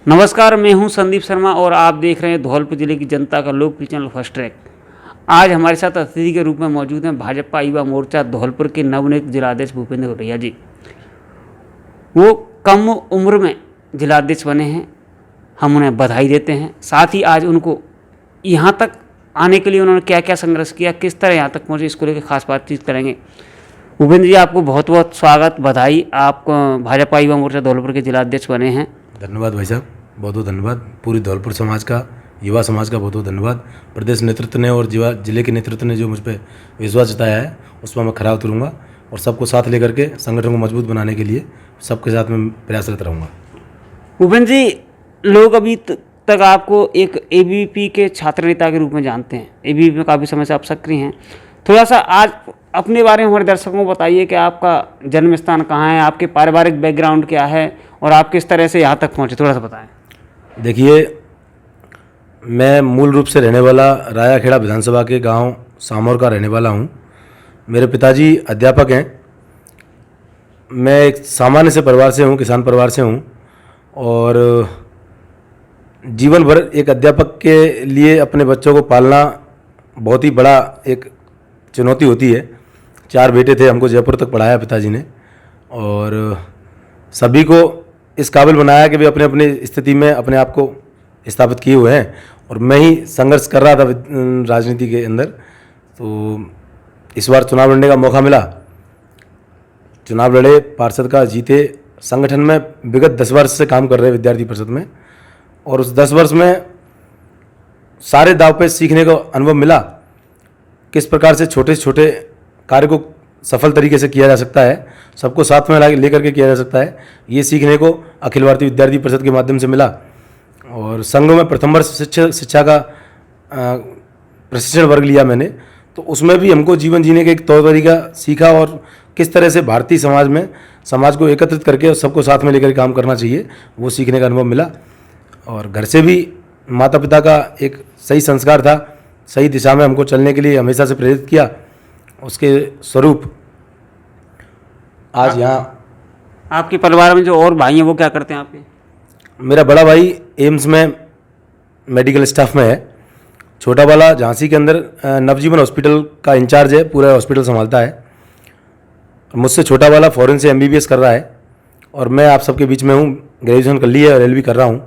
नमस्कार, मैं हूं संदीप शर्मा और आप देख रहे हैं धौलपुर जिले की जनता का लोकप्रिय चैनल फर्स्ट ट्रैक। आज हमारे साथ अतिथि के रूप में मौजूद हैं भाजपा युवा मोर्चा धौलपुर के नवनियुक्त जिलाध्यक्ष भूपेंद्र घोटैया जी। वो कम उम्र में जिलाध्यक्ष बने हैं, हम उन्हें बधाई देते हैं। साथ ही आज उनको यहाँ तक आने के लिए उन्होंने क्या क्या संघर्ष किया, किस तरह यहाँ तक पहुँचे, इसको लेकर खास बातचीत करेंगे। भूपेंद्र जी, आपको बहुत बहुत स्वागत, बधाई। आप भाजपा युवा मोर्चा धौलपुर के जिलाध्यक्ष बने हैं। धन्यवाद भाई साहब, बहुत बहुत धन्यवाद। पूरी धौलपुर समाज का, युवा समाज का बहुत बहुत धन्यवाद। प्रदेश नेतृत्व ने और जिले के नेतृत्व ने जो मुझ पर विश्वास जताया है उसमें मैं खरा उतरूँगा और सबको साथ लेकर के संगठन को मजबूत बनाने के लिए सबके साथ में प्रयासरत रहूँगा। भूपेंद्र जी, लोग अभी तक आपको एक एबीवीपी के छात्र नेता के रूप में जानते हैं। एबीवीपी में काफ़ी समय से आप सक्रिय हैं। थोड़ा सा आज अपने बारे में हमारे दर्शकों को बताइए कि आपका जन्म स्थान कहाँ है, आपके पारिवारिक बैकग्राउंड क्या है और आप किस तरह से यहाँ तक पहुँचे, थोड़ा सा बताएं। देखिए, मैं मूल रूप से रहने वाला रायाखेड़ा विधानसभा के गांव सामौर का रहने वाला हूं। मेरे पिताजी अध्यापक हैं। मैं एक सामान्य से परिवार से हूं, किसान परिवार से हूं और जीवन भर एक अध्यापक के लिए अपने बच्चों को पालना बहुत ही बड़ा एक चुनौती होती है। 4 बेटे थे, हमको जयपुर तक पढ़ाया पिताजी ने और सभी को इस काबिल बनाया कि वे अपने अपनी स्थिति में अपने आप को स्थापित किए हुए हैं और मैं ही संघर्ष कर रहा था राजनीति के अंदर। तो इस बार चुनाव लड़ने का मौका मिला, चुनाव लड़े, पार्षद का जीते। संगठन में विगत 10 वर्ष से काम कर रहे विद्यार्थी परिषद में और उस 10 वर्ष में सारे दाव पे सीखने को अनुभव मिला, किस प्रकार से छोटे से छोटे कार्य को सफल तरीके से किया जा सकता है, सबको साथ में लेकर के किया जा सकता है। ये सीखने को अखिल भारतीय विद्यार्थी परिषद के माध्यम से मिला और संघों में प्रथम वर्ष शिक्षा का प्रशिक्षण वर्ग लिया मैंने, तो उसमें भी हमको जीवन जीने का एक तौर तरीका सीखा और किस तरह से भारतीय समाज को एकत्रित करके और सबको साथ में लेकर काम करना चाहिए, वो सीखने का अनुभव मिला। और घर से भी माता पिता का एक सही संस्कार था, सही दिशा में हमको चलने के लिए हमेशा से प्रेरित किया। उसके स्वरूप आज यहाँ। आपके परिवार में जो और भाई हैं वो क्या करते हैं आपके? मेरा बड़ा भाई एम्स में मेडिकल स्टाफ में है। छोटा वाला झांसी के अंदर नवजीवन हॉस्पिटल का इंचार्ज है, पूरा हॉस्पिटल संभालता है। मुझसे छोटा वाला फॉरेन से MBBS कर रहा है और मैं आप सबके बीच में हूँ, ग्रेजुएशन कर ली है और LLB कर रहा हूँ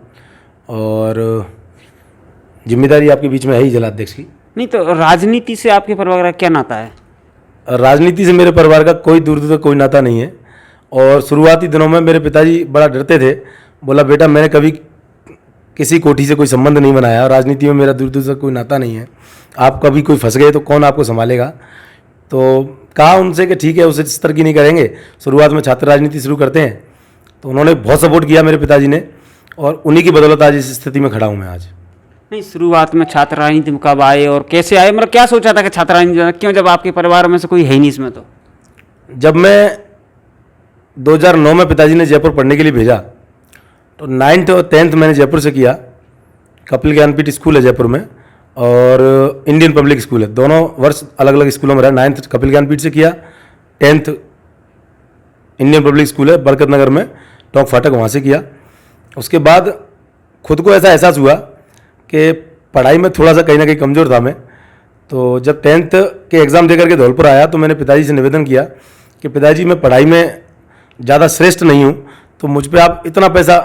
और जिम्मेदारी आपके बीच में है ही जिलाध्यक्ष की। नहीं तो राजनीति से आपके परिवार का क्या नाता है? राजनीति से मेरे परिवार का कोई दूर दूर तक कोई नाता नहीं है और शुरुआती दिनों में मेरे पिताजी बड़ा डरते थे। बोला, बेटा मैंने कभी किसी कोठी से कोई संबंध नहीं बनाया, राजनीति में मेरा दूर दूर तक कोई नाता नहीं है, आप कभी कोई फंस गए तो कौन आपको संभालेगा। तो कहा उनसे कि ठीक है, उस स्तर की नहीं करेंगे, शुरुआत में छात्र राजनीति शुरू करते हैं। तो उन्होंने बहुत सपोर्ट किया मेरे पिताजी ने और उन्हीं की बदौलत आज इस स्थिति में खड़ा हूँ मैं आज। नहीं, शुरुआत में छात्र राजनीति में कब आए और कैसे आए, मतलब क्या सोचा था कि छात्र राजनीति क्यों, जब आपके परिवार में से कोई है ही नहीं इसमें? तो जब मैं 2009 में पिताजी ने जयपुर पढ़ने के लिए भेजा तो 9th और 10th मैंने जयपुर से किया। कपिल ज्ञानपीठ स्कूल है जयपुर में और इंडियन पब्लिक स्कूल है, दोनों वर्ष अलग अलग स्कूलों में रहा। 9th कपिल ज्ञानपीठ से किया, 10th इंडियन पब्लिक स्कूल है बरकत नगर में, टॉक फाटक, वहाँ से किया। उसके बाद खुद को ऐसा एहसास हुआ कि पढ़ाई में थोड़ा सा कहीं ना कहीं कमज़ोर था मैं। तो जब 10th के एग्ज़ाम देकर के धौलपुर आया तो मैंने पिताजी से निवेदन किया कि पिताजी मैं पढ़ाई में ज़्यादा श्रेष्ठ नहीं हूँ, तो मुझ पर आप इतना पैसा,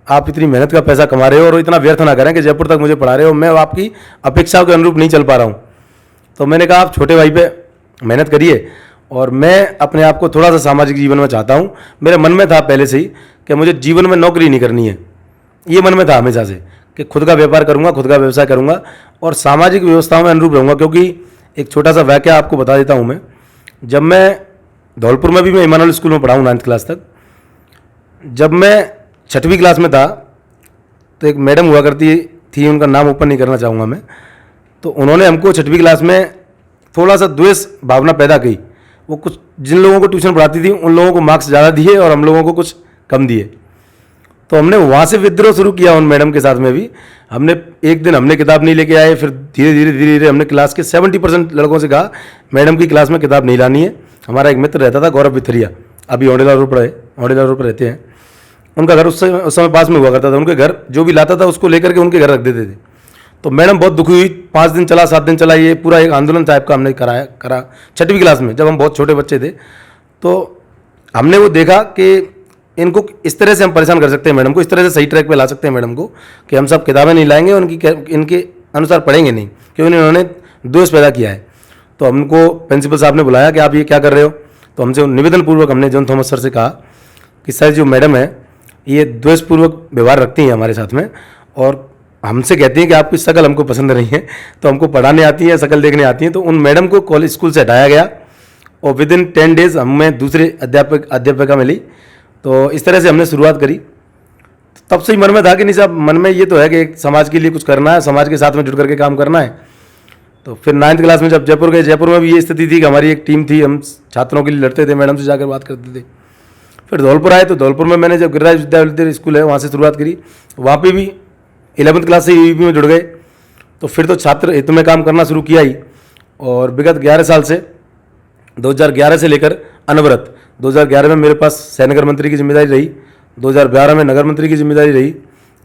आप इतनी मेहनत का पैसा कमा रहे हो और इतना व्यर्थ ना करें कि जयपुर तक मुझे पढ़ा रहे हो, मैं आपकी अपेक्षाओं के अनुरूप नहीं चल पा रहा हूँ। तो मैंने कहा आप छोटे भाई पे मेहनत करिए और मैं अपने आप को थोड़ा सा सामाजिक जीवन में चाहता हूँ। मेरे मन में था पहले से ही कि मुझे जीवन में नौकरी नहीं करनी है, ये मन में था हमेशा से कि खुद का व्यापार करूँगा, खुद का व्यवसाय करूँगा और सामाजिक व्यवस्थाओं में अनुरूप रहूँगा। क्योंकि एक छोटा सा वाकया आपको बता देता हूँ मैं। जब मैं धौलपुर में भी मैं इमानुअल स्कूल में पढ़ा हूँ 9th क्लास तक, जब मैं 6वीं क्लास में था तो एक मैडम हुआ करती थी, उनका नाम ओपन नहीं करना चाहूँगा मैं, तो उन्होंने हमको 6वीं क्लास में थोड़ा सा द्वेष भावना पैदा की। वो कुछ जिन लोगों को ट्यूशन पढ़ाती थी उन लोगों को मार्क्स ज़्यादा दिए और हम लोगों को कुछ कम दिए। तो हमने वहाँ से विद्रोह शुरू किया उन मैडम के साथ में भी। हमने एक दिन हमने किताब नहीं लेके आए, फिर धीरे धीरे हमने क्लास के 70% लड़कों से कहा मैडम की क्लास में किताब नहीं लानी है। हमारा एक मित्र रहता था गौरव बिथरिया, अभी औंडेला रोड पर रहते हैं। उनका घर उस समय पास में हुआ करता था। उनके घर जो भी लाता था उसको लेकर के उनके घर रख देते थे। तो मैडम बहुत दुखी हुई। 5 दिन चला, 7 दिन चला, ये पूरा एक आंदोलन टाइप का हमने करा 6वीं क्लास में, जब हम बहुत छोटे बच्चे थे। तो हमने वो देखा कि इनको इस तरह से हम परेशान कर सकते हैं मैडम को, इस तरह से सही ट्रैक पे ला सकते हैं मैडम को कि हम सब किताबें नहीं लाएंगे, इनके अनुसार पढ़ेंगे नहीं, क्योंकि इन्होंने द्वेष पैदा किया है। तो हमको प्रिंसिपल साहब ने बुलाया कि आप ये क्या कर रहे हो। तो हमसे निवेदन पूर्वक हमने जॉन थॉमस सर से कहा कि सर जो मैडम है ये द्वेषपूर्वक व्यवहार रखती हैं हमारे साथ में, और हमसे कहती हैं कि आपकी शक्ल हमको पसंद नहीं है, तो हमको पढ़ाने आती है, शक्ल देखने आती है। तो उन मैडम को कॉलेज स्कूल से हटाया गया और विदिन 10 डेज हमें दूसरे अध्यापिका मिली। तो इस तरह से हमने शुरुआत करी। तब से ही मन में था कि नहीं साहब, मन में ये तो है कि एक समाज के लिए कुछ करना है, समाज के साथ में जुड़ करके काम करना है। तो फिर 9th क्लास में जब जयपुर गए, जयपुर में भी ये स्थिति थी कि हमारी एक टीम थी, हम छात्रों के लिए लड़ते थे, मैडम से जाकर बात करते थे। फिर धौलपुर आए, तो धौलपुर में मैंने जब गिरिराज विद्याविद्यालय स्कूल है वहाँ से शुरुआत करी। वहाँ पे भी 11th क्लास से यूपी में जुड़ गए। तो फिर तो छात्र हित में काम करना शुरू किया ही, और विगत 11 साल से 2011 से लेकर अनवरत 2011 में मेरे पास सहनगर मंत्री की जिम्मेदारी रही, 2012 में नगर मंत्री की जिम्मेदारी रही,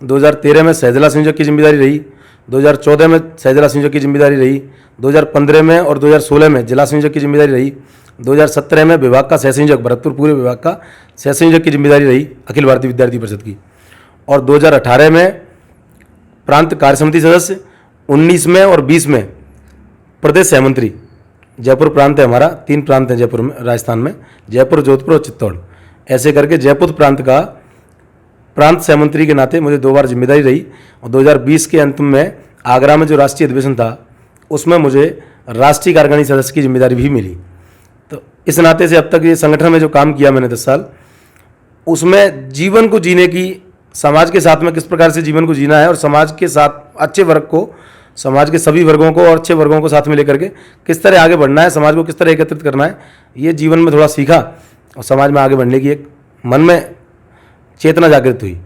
2013 में सहजिला संयोजक की जिम्मेदारी रही, 2014 में सहजिला संयोजक की जिम्मेदारी रही, 2015 में और 2016 में जिला संयोजक की जिम्मेदारी रही, 2017 में विभाग का सह संयोजक, भरतपुर पूरे विभाग का सह संयोजक की जिम्मेदारी रही अखिल भारतीय विद्यार्थी परिषद की, और 2018 में प्रांत कार्य समिति सदस्य, 19 में और 20 में प्रदेश सहमंत्री। जयपुर प्रांत है हमारा, 3 प्रांत हैं जयपुर में, राजस्थान में, जयपुर, जोधपुर और चित्तौड़। ऐसे करके जयपुर प्रांत का प्रांत सहमंत्री के नाते मुझे 2 बार जिम्मेदारी रही। और 2020 के अंत में आगरा में जो राष्ट्रीय अधिवेशन था उसमें मुझे राष्ट्रीय कार्यकारिणी सदस्य की जिम्मेदारी भी मिली। तो इस नाते से अब तक ये संगठन में जो काम किया मैंने 10 साल, उसमें जीवन को जीने की, समाज के साथ में किस प्रकार से जीवन को जीना है, और समाज के साथ अच्छे वर्ग को, समाज के सभी वर्गों को और अच्छे वर्गों को साथ में लेकर के किस तरह आगे बढ़ना है, समाज को किस तरह एकत्रित करना है, ये जीवन में थोड़ा सीखा और समाज में आगे बढ़ने की एक मन में चेतना जागृत हुई।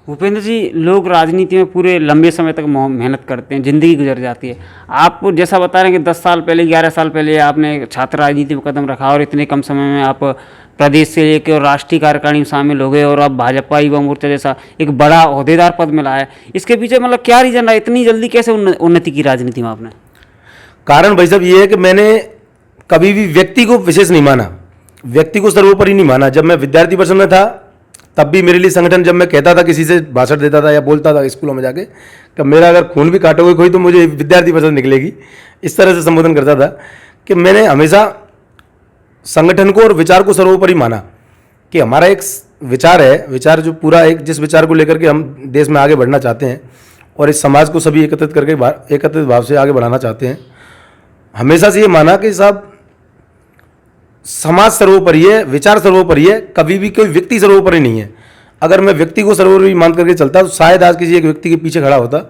भूपेंद्र जी, लोग राजनीति में पूरे लंबे समय तक मेहनत करते हैं, ज़िंदगी गुजर जाती है। आप जैसा बता रहे हैं कि 10 साल पहले, 11 साल पहले आपने छात्र राजनीति में कदम रखा और इतने कम समय में आप प्रदेश से लेकर और राष्ट्रीय कार्यकारिणी में शामिल हो गए, और अब भाजपा युवा मोर्चा जैसा एक बड़ा ओहदेदार पद मिला है। इसके पीछे मतलब क्या रीज़न रहा, इतनी जल्दी कैसे उन्नति की राजनीति में आपने? कारण भाई साहब ये है कि मैंने कभी भी व्यक्ति को विशेष नहीं माना, व्यक्ति को सर्वोपरि नहीं माना। जब मैं विद्यार्थी परिषद में था तब भी मेरे लिए संगठन, जब मैं कहता था, किसी से भाषण देता था या बोलता था स्कूलों में जाके कि मेरा अगर खून भी काटोगे कोई तो मुझे विद्यार्थी परिषद निकलेगी, इस तरह से संबोधन करता था कि मैंने हमेशा संगठन को और विचार को सर्वोपरि माना कि हमारा एक विचार है, विचार जो पूरा एक, जिस विचार को लेकर के हम देश में आगे बढ़ना चाहते हैं और इस समाज को सभी एकत्रित करके एकत्रित भाव से आगे बढ़ाना चाहते हैं, हमेशा से ये माना कि साहब समाज सर्वोपरि है, विचार सर्वोपरि है, कभी भी कोई व्यक्ति सर्वोपरि नहीं है। अगर मैं व्यक्ति को सर्वोपरि मान करके चलता तो शायद आज किसी एक व्यक्ति के पीछे खड़ा होता,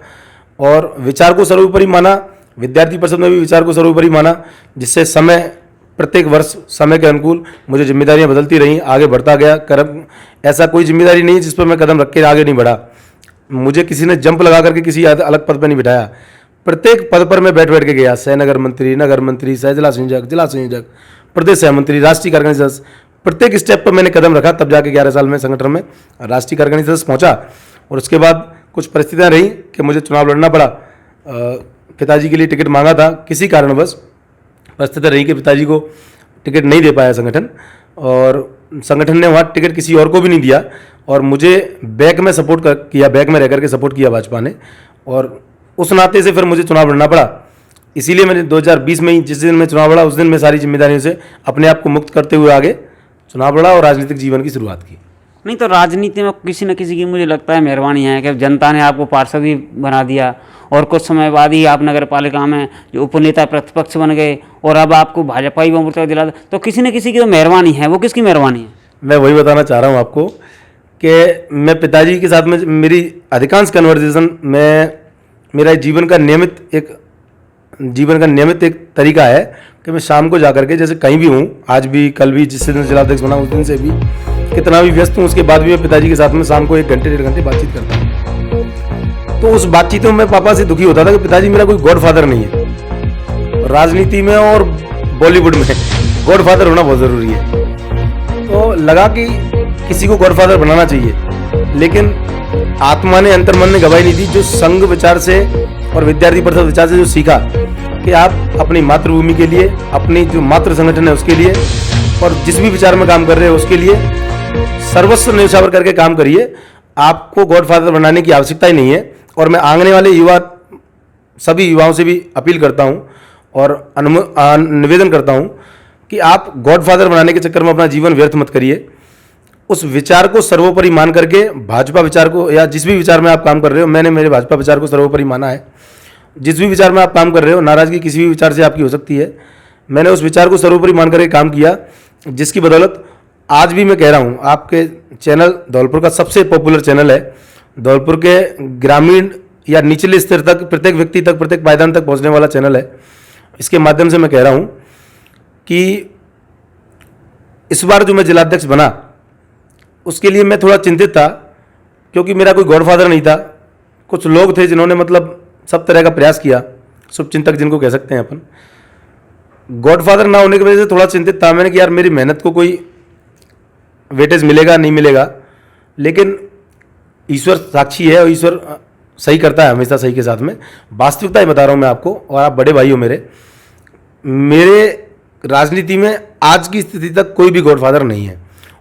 और विचार को सर्वोपरि माना, विद्यार्थी परिषद में भी विचार को सर्वोपरि माना, जिससे समय, प्रत्येक वर्ष समय के अनुकूल मुझे जिम्मेदारियां बदलती रहीं, आगे बढ़ता गया। ऐसा कोई जिम्मेदारी नहीं जिस पर मैं कदम रख के आगे नहीं बढ़ा। मुझे किसी ने जंप लगा करके किसी अलग पद पर नहीं बिठाया, प्रत्येक पद पर मैं बैठ के गया। सहनगर मंत्री, नगर मंत्री, सहजिला संयोजक, जिला संयोजक, प्रदेश सहमंत्री, राष्ट्रीय कार्यकारिणी सदस्य, प्रत्येक स्टेप पर मैंने कदम रखा। तब जाके 11 साल में संगठन में राष्ट्रीय कार्यकारिणी सदस्य पहुंचा। और उसके बाद कुछ परिस्थितियां रही कि मुझे चुनाव लड़ना पड़ा। पिताजी के लिए टिकट मांगा था, किसी कारणवश परिस्थिति रही कि पिताजी को टिकट नहीं दे पाया संगठन, और संगठन ने वहाँ टिकट किसी और को भी नहीं दिया, और मुझे बैक में सपोर्ट किया, बैक में रह करके सपोर्ट किया भाजपा ने, और उस नाते से फिर मुझे चुनाव लड़ना पड़ा। इसीलिए मैंने 2020 में ही, जिस दिन मैं चुनाव लड़ा, उस दिन मैं सारी जिम्मेदारियों से अपने आप को मुक्त करते हुए आगे चुनाव लड़ा और राजनीतिक जीवन की शुरुआत की। नहीं तो राजनीति में किसी न किसी की मुझे लगता है मेहरबानी है कि जनता ने आपको पार्षद भी बना दिया, और कुछ समय बाद ही आप नगर पालिका में जो उपनेता प्रतिपक्ष बन गए, और अब आपको भाजपा युवा मोर्चा दिला, तो किसी न किसी की तो मेहरबानी है। वो किसकी मेहरबानी है? मैं वही बताना चाह रहा हूँ आपको कि मैं पिताजी के साथ में मेरी अधिकांश कन्वर्सेशन में, मेरा जीवन का नियमित एक तरीका है कि मैं शाम को जाकर के, जैसे कहीं भी हूँ, आज भी, कल भी, जिस दिन जिलाध्यक्ष बना उस दिन से भी, कितना भी व्यस्त हूँ, उसके बाद भी मैं पिताजी के साथ में शाम को 1 घंटे 1.5 घंटे बातचीत करता हूँ। तो उस बातचीतों में पापा से दुखी होता था कि पिताजी मेरा कोई गॉडफादर नहीं है। राजनीति में और बॉलीवुड में गॉडफादर होना बहुत ज़रूरी है। तो लगा कि किसी को गॉडफादर बनाना चाहिए। लेकिन आत्मा ने, अंतर्मन ने गवाही नहीं दी। जो संघ विचार से और विद्यार्थी परिषद विचार से जो सीखा कि आप अपनी मातृभूमि के लिए, अपनी जो मातृ संगठन है उसके लिए, और जिस भी विचार में काम कर रहे हो उसके लिए सर्वस्व न्यौछावर करके काम करिए। आपको गॉडफादर बनाने की आवश्यकता ही नहीं है। और मैं आंगने वाले सभी युवाओं से भी अपील करता हूं और निवेदन करता हूं कि आप गॉडफादर बनाने के चक्कर में अपना जीवन व्यर्थ मत करिए। उस विचार को सर्वोपरि मान करके, भाजपा विचार को, या जिस भी विचार में आप काम कर रहे हो, मैंने मेरे भाजपा विचार को सर्वोपरि माना है। जिस भी विचार में आप काम कर रहे हो, नाराजगी किसी भी विचार से आपकी हो सकती है, मैंने उस विचार को सर्वोपरि मान करके काम किया, जिसकी बदौलत आज भी मैं कह रहा हूं, आपके चैनल धौलपुर का सबसे पॉपुलर चैनल है। धौलपुर के ग्रामीण या निचले स्तर तक, प्रत्येक व्यक्ति तक, प्रत्येक पायदान तक पहुंचने वाला चैनल है। इसके माध्यम से मैं कह रहा हूं कि इस बार जो मैं जिलाध्यक्ष बना, उसके लिए मैं थोड़ा चिंतित था, क्योंकि मेरा कोई गॉडफादर नहीं था। कुछ लोग थे जिन्होंने मतलब सब तरह का प्रयास किया, शुभचिंतक जिनको कह सकते हैं अपन। गॉडफादर ना होने की वजह से थोड़ा चिंतित था मैंने कि यार मेरी मेहनत को कोई वेटेज मिलेगा नहीं मिलेगा, लेकिन ईश्वर साक्षी है और ईश्वर सही करता है हमेशा, सही के साथ में। वास्तविकता ही बता रहा हूँ मैं आपको, और आप बड़े भाई हो मेरे राजनीति में आज की स्थिति तक कोई भी गॉडफादर नहीं है।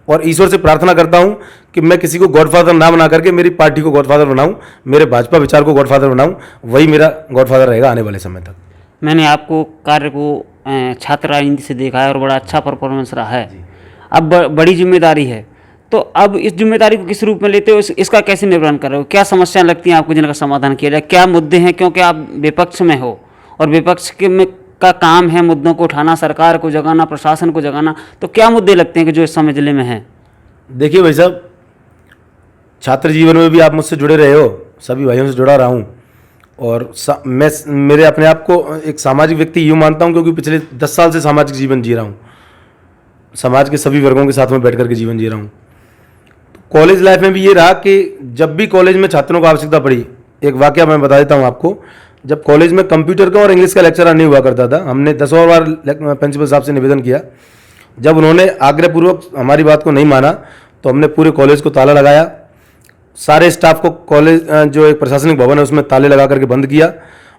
और ईश्वर से प्रार्थना करता हूं कि मैं किसी को गॉडफादर ना बना करके मेरी पार्टी को गॉडफादर बनाऊं, मेरे भाजपा विचार को गॉडफादर बनाऊं, वही मेरा गॉडफादर रहेगा आने वाले समय तक। मैंने आपको कार्य को छात्र राजनीति से देखा है और बड़ा अच्छा परफॉर्मेंस रहा है। अब बड़ी जिम्मेदारी है, तो अब इस जिम्मेदारी को किस रूप में लेते हो, इसका कैसे निवारण कर रहे हो? क्या समस्याएं लगती हैं आपको जिनका समाधान किया जाए? क्या मुद्दे हैं, क्योंकि आप विपक्ष में हो और विपक्ष का काम है मुद्दों को उठाना, सरकार को जगाना, प्रशासन को जगाना, तो क्या मुद्दे लगते हैं कि जो इस समय जिले में हैं? देखिए भाई साहब, छात्र जीवन में भी आप मुझसे जुड़े रहे हो, सभी भाइयों से जुड़ा रहा हूँ, और मैं मेरे अपने आप को एक सामाजिक व्यक्ति यूँ मानता हूँ, क्योंकि पिछले 10 साल से सामाजिक जीवन जी रहा हूँ, समाज के सभी वर्गों के साथ में बैठ करके जीवन जी रहा हूँ। तो कॉलेज लाइफ में भी ये रहा कि जब भी कॉलेज में छात्रों को आवश्यकता पड़ी, एक वाकया मैं बता देता हूँ आपको। जब कॉलेज में कंप्यूटर का और इंग्लिश का लेक्चर नहीं हुआ करता था, हमने 10 बार प्रिंसिपल साहब से निवेदन किया। जब उन्होंने आग्रहपूर्वक हमारी बात को नहीं माना, तो हमने पूरे कॉलेज को ताला लगाया, सारे स्टाफ को कॉलेज जो एक प्रशासनिक भवन है उसमें ताले लगा करके बंद किया,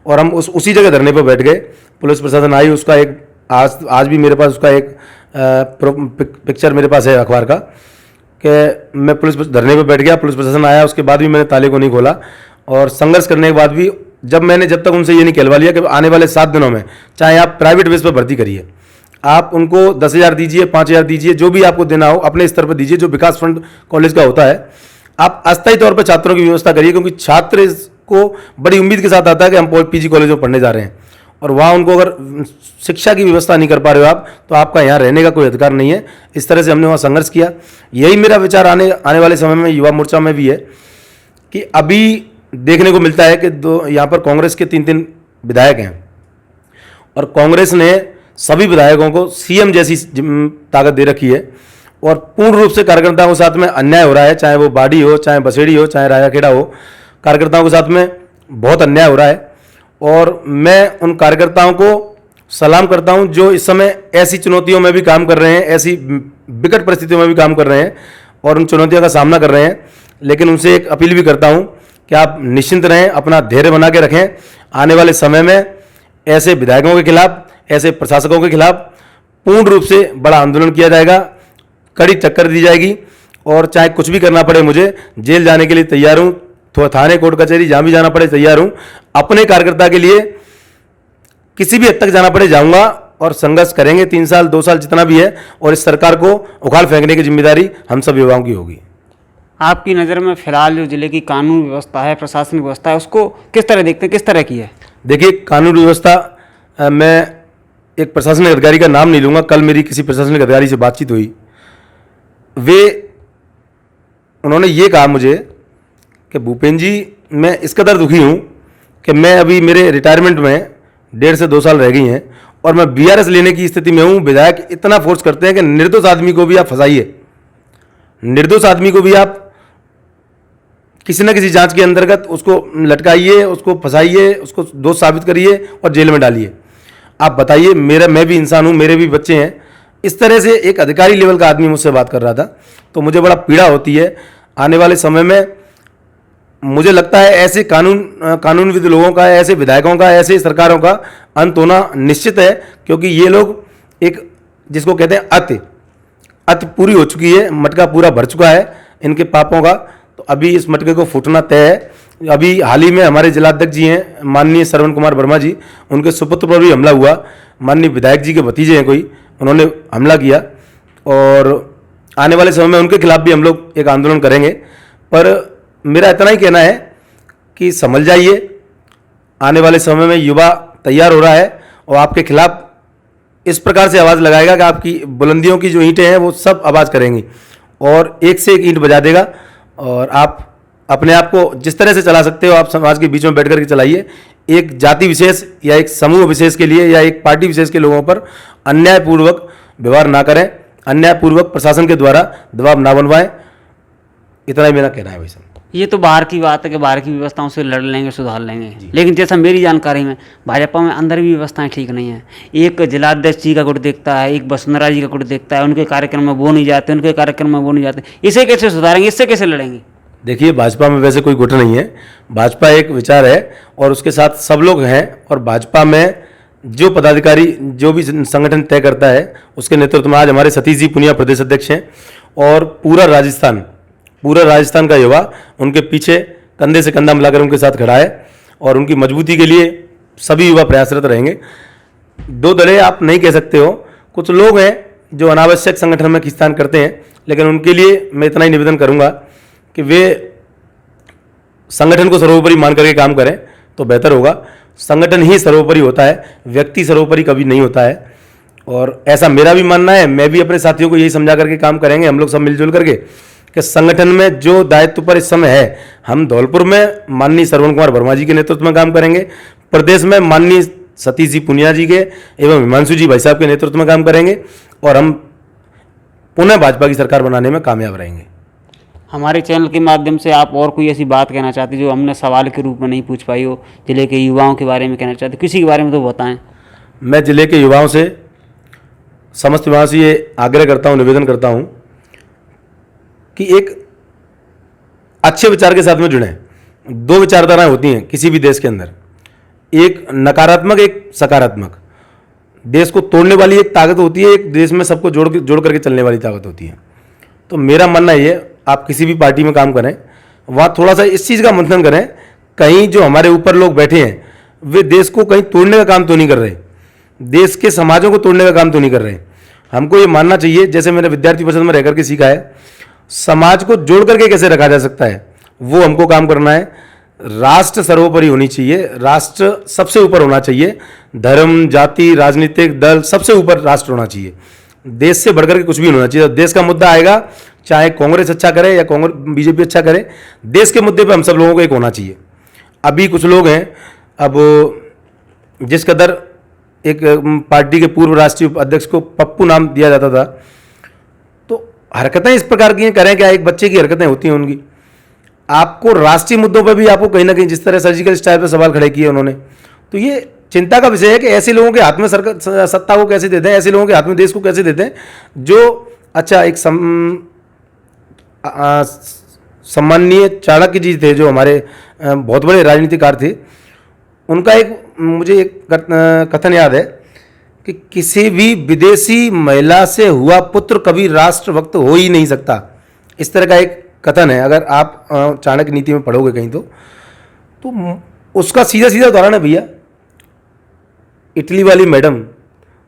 और हम उसी जगह धरने पर बैठ गए। पुलिस प्रशासन आई, उसका एक आज भी मेरे पास उसका एक पिक्चर मेरे पास है अखबार का, कि मैं पुलिस धरने पर बैठ गया, पुलिस प्रशासन आया, उसके बाद भी मैंने ताले को नहीं खोला। और संघर्ष करने के बाद भी जब तक उनसे ये नहीं कहलवा लिया कि आने वाले 7 दिनों में चाहे आप प्राइवेट बेस पर भर्ती करिए, आप उनको 10,000 दीजिए, 5,000 दीजिए, जो भी आपको देना हो अपने स्तर पर दीजिए, जो विकास फंड कॉलेज का होता है, आप अस्थायी तौर पर छात्रों की व्यवस्था करिए, क्योंकि छात्र को बड़ी उम्मीद के साथ आता है कि हम पीजी कॉलेज में पढ़ने जा रहे हैं, और वहाँ उनको अगर शिक्षा की व्यवस्था नहीं कर पा रहे हो आप, तो आपका यहाँ रहने का कोई अधिकार नहीं है। इस तरह से हमने वहाँ संघर्ष किया। यही मेरा विचार आने वाले समय में युवा मोर्चा में भी है, कि अभी देखने को मिलता है कि यहाँ पर कांग्रेस के 3 विधायक हैं, और कांग्रेस ने सभी विधायकों को सीएम जैसी ताकत दे रखी है, और पूर्ण रूप से कार्यकर्ताओं के साथ में अन्याय हो रहा है, चाहे वो बाड़ी हो, चाहे बसेड़ी हो, चाहे राजाखेड़ा हो, कार्यकर्ताओं के साथ में बहुत अन्याय हो रहा है। और मैं उन कार्यकर्ताओं को सलाम करता हूं जो इस समय ऐसी चुनौतियों में भी काम कर रहे हैं, ऐसी विकट परिस्थितियों में भी काम कर रहे हैं और उन चुनौतियों का सामना कर रहे हैं। लेकिन उनसे एक अपील भी करता हूं कि आप निश्चिंत रहें, अपना धैर्य बना के रखें। आने वाले समय में ऐसे विधायकों के खिलाफ, ऐसे प्रशासकों के खिलाफ पूर्ण रूप से बड़ा आंदोलन किया जाएगा, कड़ी टक्कर दी जाएगी, और चाहे कुछ भी करना पड़े, मुझे जेल जाने के लिए तैयार हूं, तो थाने, कोर्ट कचहरी जहां भी जाना पड़े तैयार हूं। अपने कार्यकर्ता के लिए किसी भी हद तक जाना पड़े जाऊंगा, और संघर्ष करेंगे 3 साल 2 साल जितना भी है, और इस सरकार को उखाड़ फेंकने की जिम्मेदारी हम सब युवाओं की होगी। आपकी नज़र में फिलहाल जो जिले की कानून व्यवस्था है, प्रशासनिक व्यवस्था है, उसको किस तरह देखते हैं, किस तरह की है? देखिए, कानून व्यवस्था, मैं एक प्रशासनिक अधिकारी का नाम नहीं लूँगा, कल मेरी किसी प्रशासनिक अधिकारी से बातचीत हुई, उन्होंने ये कहा मुझे कि भूपेन जी, मैं इस कदर दुखी हूँ कि मैं अभी मेरे रिटायरमेंट में 1.5 से 2 साल रह गई हैं, और मैं बीआरएस लेने की स्थिति में हूँ। विधायक इतना फोर्स करते हैं कि निर्दोष आदमी को भी आप फंसाइए, निर्दोष आदमी को भी आप किसी न किसी जांच के अंतर्गत उसको लटकाइए, उसको फंसाइए, उसको दोष साबित करिए और जेल में डालिए। आप बताइए, मैं भी इंसान हूँ, मेरे भी बच्चे हैं। इस तरह से एक अधिकारी लेवल का आदमी मुझसे बात कर रहा था, तो मुझे बड़ा पीड़ा होती है। आने वाले समय में मुझे लगता है ऐसे कानूनविद लोगों का, ऐसे विधायकों का, ऐसे सरकारों का अंत होना निश्चित है, क्योंकि ये लोग एक जिसको कहते हैं अत पूरी हो चुकी है, मटका पूरा भर चुका है इनके पापों का। तो अभी इस मटके को फूटना तय है। अभी हाल ही में हमारे जिलाध्यक्ष जी हैं माननीय श्रवण कुमार वर्मा जी, उनके सुपुत्र पर भी हमला हुआ। माननीय विधायक जी के भतीजे हैं कोई, उन्होंने हमला किया, और आने वाले समय में उनके खिलाफ भी हम लोग एक आंदोलन करेंगे। पर मेरा इतना ही कहना है कि संभल जाइए, आने वाले समय में युवा तैयार हो रहा है और आपके खिलाफ इस प्रकार से आवाज़ लगाएगा कि आपकी बुलंदियों की जो ईंटें हैं वो सब आवाज़ करेंगी और एक से एक ईंट बजा देगा। और आप अपने आप को जिस तरह से चला सकते हो आप समाज के बीच में बैठ करके चलाइए। एक जाति विशेष या एक समूह विशेष के लिए या एक पार्टी विशेष के लोगों पर अन्यायपूर्वक व्यवहार ना करें, अन्यायपूर्वक प्रशासन के द्वारा दबाव ना बनवाएं। इतना ही मेरा कहना है भाई साहब। ये तो बाहर की बात है कि बाहर की व्यवस्थाओं से लड़ लेंगे, सुधार लेंगे, लेकिन जैसा मेरी जानकारी में भाजपा में अंदर भी व्यवस्थाएं ठीक नहीं है। एक जिलाध्यक्ष जी का गुट देखता है, एक वसुंधरा जी का गुट देखता है, उनके कार्यक्रम में वो नहीं जाते, उनके कार्यक्रम में वो नहीं जाते। इसे कैसे सुधारेंगे, इससे कैसे लड़ेंगे? देखिए, भाजपा में वैसे कोई गुट नहीं है, भाजपा एक विचार है और उसके साथ सब लोग हैं। और भाजपा में जो पदाधिकारी जो भी संगठन तय करता है उसके नेतृत्व में आज हमारे सतीश जी पुनिया प्रदेश अध्यक्ष हैं और पूरा राजस्थान का युवा उनके पीछे कंधे से कंधा मिलाकर उनके साथ खड़ा है और उनकी मजबूती के लिए सभी युवा प्रयासरत रहेंगे। दो दलें आप नहीं कह सकते हो। कुछ लोग हैं जो अनावश्यक संगठन में खींचतान करते हैं, लेकिन उनके लिए मैं इतना ही निवेदन करूंगा कि वे संगठन को सर्वोपरि मान करके काम करें तो बेहतर होगा। संगठन ही सर्वोपरि होता है, व्यक्ति सर्वोपरि कभी नहीं होता है। और ऐसा मेरा भी मानना है, मैं भी अपने साथियों को यही समझा करके काम करेंगे, हम लोग सब मिलजुल करके, कि संगठन में जो दायित्व पर इस समय है, हम धौलपुर में माननीय श्रवण कुमार वर्मा जी के नेतृत्व में काम करेंगे, प्रदेश में माननीय सतीश जी पुनिया जी के एवं हिमांशु जी भाई साहब के नेतृत्व में काम करेंगे और हम पुनः भाजपा की सरकार बनाने में कामयाब रहेंगे। हमारे चैनल के माध्यम से आप और कोई ऐसी बात कहना चाहते जो हमने सवाल के रूप में नहीं पूछ पाई हो, जिले के युवाओं के बारे में कहना चाहते, किसी के बारे में तो बताएं। मैं जिले के युवाओं से, समस्त युवाओं से ये आग्रह करता हूँ, निवेदन करता हूँ कि एक अच्छे विचार के साथ में जुड़ें। दो विचारधाराएं होती हैं किसी भी देश के अंदर, एक नकारात्मक, एक सकारात्मक। देश को तोड़ने वाली एक ताकत होती है, एक देश में सबको जोड़ करके चलने वाली ताकत होती है। तो मेरा मानना ये, आप किसी भी पार्टी में काम करें, वहाँ थोड़ा सा इस चीज़ का मंथन करें, कहीं जो हमारे ऊपर लोग बैठे हैं वे देश को कहीं तोड़ने का काम तो नहीं कर रहे, देश के समाजों को तोड़ने का काम तो नहीं कर रहे। हमको ये मानना चाहिए, जैसे मैंने विद्यार्थी परिषद में रह करके सीखा है, समाज को जोड़ करके कैसे रखा जा सकता है वो हमको काम करना है। राष्ट्र सर्वोपरि होनी चाहिए, राष्ट्र सबसे ऊपर होना चाहिए, धर्म, जाति, राजनीतिक दल सबसे ऊपर राष्ट्र होना चाहिए। देश से बढ़कर के कुछ भी नहीं होना चाहिए। देश का मुद्दा आएगा, चाहे कांग्रेस अच्छा करे या बीजेपी अच्छा करे, देश के मुद्दे पे हम सब लोगों को एक होना चाहिए। अभी कुछ लोग हैं, अब जिस कदर एक पार्टी के पूर्व राष्ट्रीय अध्यक्ष को पप्पू नाम दिया जाता था, तो हरकतें इस प्रकार की करें क्या, एक बच्चे की हरकतें होती हैं उनकी। आपको राष्ट्रीय मुद्दों पर भी आपको कहीं ना कहीं, जिस तरह सर्जिकल स्ट्राइक पर सवाल खड़े किए उन्होंने, तो ये चिंता का विषय है कि ऐसे लोगों के हाथ में सत्ता को कैसे देते हैं, ऐसे लोगों के हाथ में देश को कैसे देते हैं जो अच्छा एक सम्माननीय चाणक्य जी थे, जो हमारे बहुत बड़े राजनीतिकार थे। उनका एक मुझे एक कथन याद है कि किसी भी विदेशी महिला से हुआ पुत्र कभी राष्ट्रभक्त हो ही नहीं सकता। इस तरह का एक कथन है, अगर आप चाणक्य नीति में पढ़ोगे कहीं तो उसका सीधा सीधा उदाहरण है भैया। इटली वाली मैडम,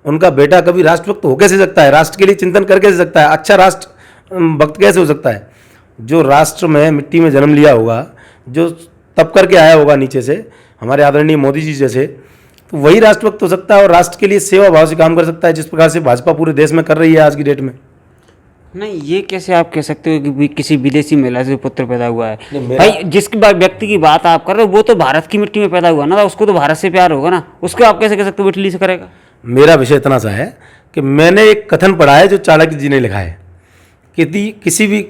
उनका बेटा कभी राष्ट्रभक्त हो कैसे सकता है, राष्ट्र के लिए चिंतन कर कैसे सकता है, अच्छा राष्ट्र भक्त कैसे हो सकता है। जो राष्ट्र में मिट्टी में जन्म लिया होगा, जो तप करके आया होगा नीचे से, हमारे आदरणीय मोदी जी जैसे, तो वही राष्ट्रभक्त हो सकता है और राष्ट्र के लिए सेवा भाव से काम कर सकता है, जिस प्रकार से भाजपा पूरे देश में कर रही है आज की डेट में। नहीं, ये कैसे आप कह सकते हो कि किसी विदेशी महिला से पुत्र पैदा हुआ है? भाई, जिसकी व्यक्ति की बात आप कर रहे हो वो तो भारत की मिट्टी में पैदा हुआ ना, उसको तो भारत से प्यार होगा ना, उसको आप कैसे कह सकते हो इटली से करेगा? मेरा विषय इतना सा है कि मैंने एक कथन पढ़ा है जो चाणक्य जी ने लिखा है कि किसी भी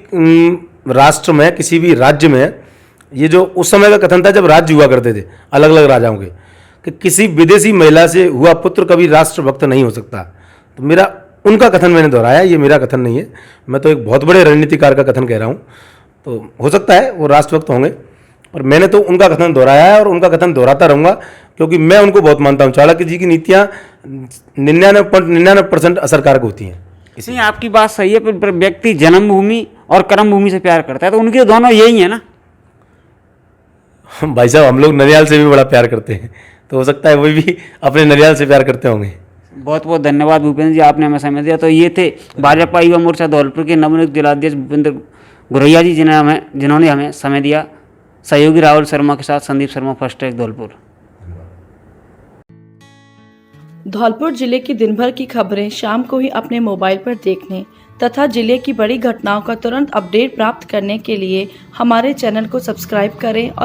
राष्ट्र में, किसी भी राज्य में, ये जो उस समय का कथन था जब राज्य हुआ करते थे अलग अलग राजाओं के, कि किसी विदेशी महिला से हुआ पुत्र कभी राष्ट्रभक्त नहीं हो सकता। तो मेरा उनका कथन मैंने दोहराया, ये मेरा कथन नहीं है। मैं तो एक बहुत बड़े रणनीतिकार का कथन कह रहा हूँ। तो हो सकता है वो राष्ट्रभक्त होंगे, पर मैंने तो उनका कथन दोहराया है और उनका कथन दोहराता रहूँगा, क्योंकि मैं उनको बहुत मानता हूँ। चाणक्य जी की नीतियाँ 99% असरकारक होती हैं। नहीं, आपकी बात सही है, पर व्यक्ति जन्मभूमि और कर्मभूमि से प्यार करता है, तो उनके दोनों यही है ना। भाई साहब, हम लोग ननिहाल से भी बड़ा प्यार करते हैं, तो हो सकता है वो भी अपने ननिहाल से प्यार करते होंगे। बहुत बहुत धन्यवाद भूपेंद्र जी, आपने हमें समय दिया। तो ये थे भाजपा युवा मोर्चा धौलपुर के नवनियुक्त जिलाध्यक्ष भूपेंद्र गुरैया जी, जिन्होंने हमें समय दिया। सहयोगी राहुल शर्मा के साथ संदीप शर्मा, फर्स्ट ट्रैक धौलपुर। धौलपुर जिले की दिन भर की खबरें शाम को ही अपने मोबाइल पर देखने तथा जिले की बड़ी घटनाओं का तुरंत अपडेट प्राप्त करने के लिए हमारे चैनल को सब्सक्राइब करें और